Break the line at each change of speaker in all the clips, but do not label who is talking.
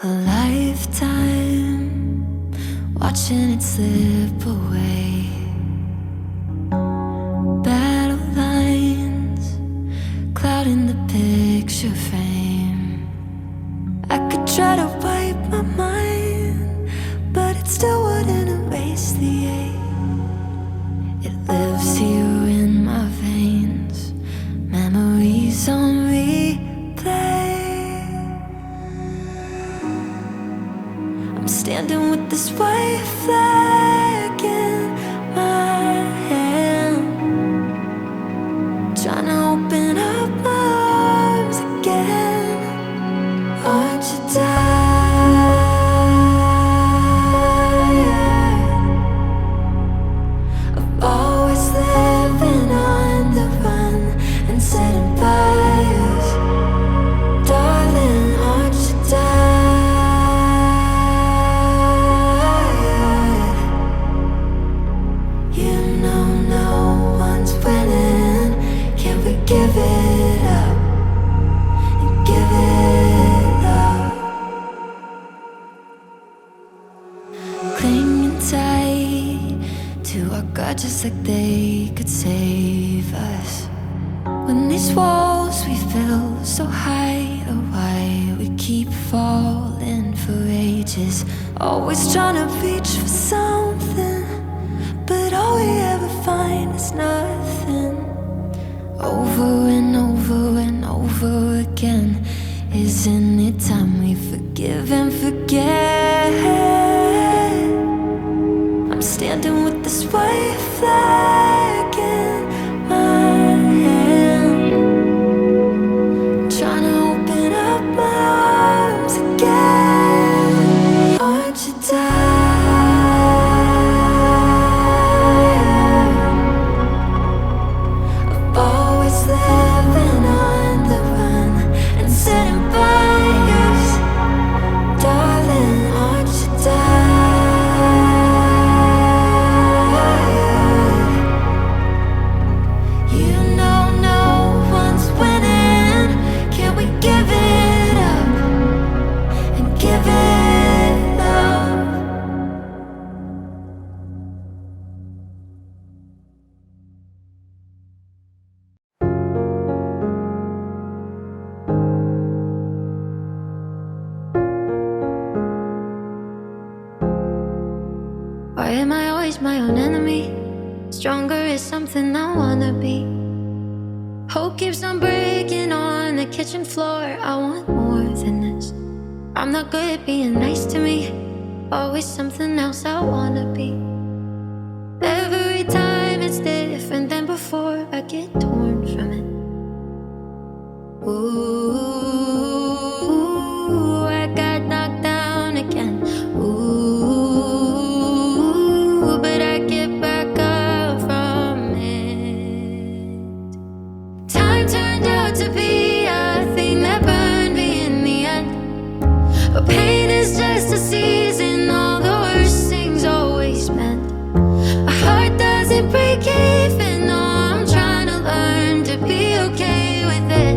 A lifetime watching it slip away. Battle lines clouding the picture frame. I could try to wipe my mind, but it still wouldn't erase the ache. It lives here in my veins, memories on replay. I'm standing with this white flag in my hand, trying to open up my arms again. Aren't you tired of always living on the run and setting fires? Darling, aren't you tired? You know no one's winning. Can we give it up and give it up? Clinging tight to our God just like they could save us. When these walls we build so high, oh why we keep falling for ages. Always trying to reach for something, but all we ever find is nothing. Over and over and over again. Isn't it time we forgive and forget? I'm standing with this white flag in my hand, trying to open up my arms again. Aren't you tired of always living on the run and setting fires? Darling, aren't you tired? You know no one's winning. Can we give it up and give it up? Why am I always my own enemy? Stronger is something I wanna be. Hope keeps on breaking on the kitchen floor. I want more than this. I'm not good at being nice to me. Always something else I wanna be. Every time it's different than before. I get torn from it. Ooh, I got knocked down again. Ooh, but I get back up from it. Time turned out to be a thing that burned me in the end. But pain is just a season, all the worst things always meant. My heart doesn't break even, no, I'm trying to learn to be okay with it.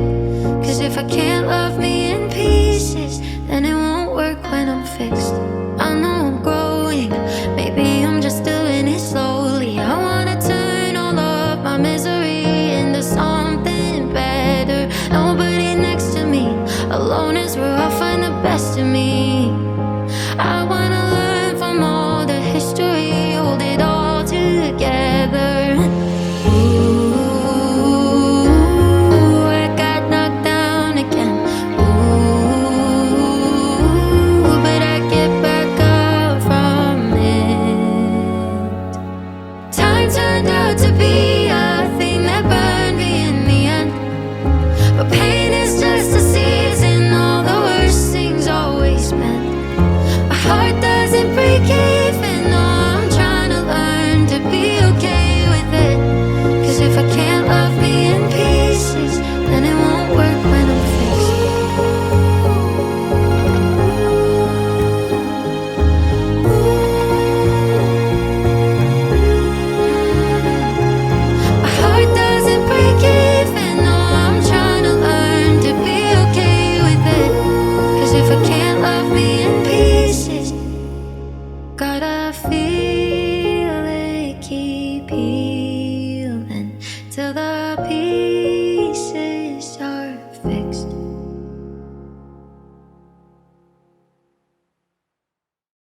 Cause if I can't love me in pieces, then it won't work when I'm fixed. I know I'm growing, maybe I'm just doing it slowly. I wanna turn all of my misery into something better. Nobody next to me, alone is where I'll find the best in me. I wanna learn from all the history, hold it all together. Ooh, I got knocked down again. Ooh, but I get back up from it. Time turned out to be a thing that burned me in the end. But pain is just a season, all the worst things always meant. My heart doesn't break even, no, I'm trying to learn to be okay with it. Cause if I can't love me in pieces, then it won't work when I'm fixed. My heart doesn't break even, no, I'm trying to learn to be okay with it. Cause if I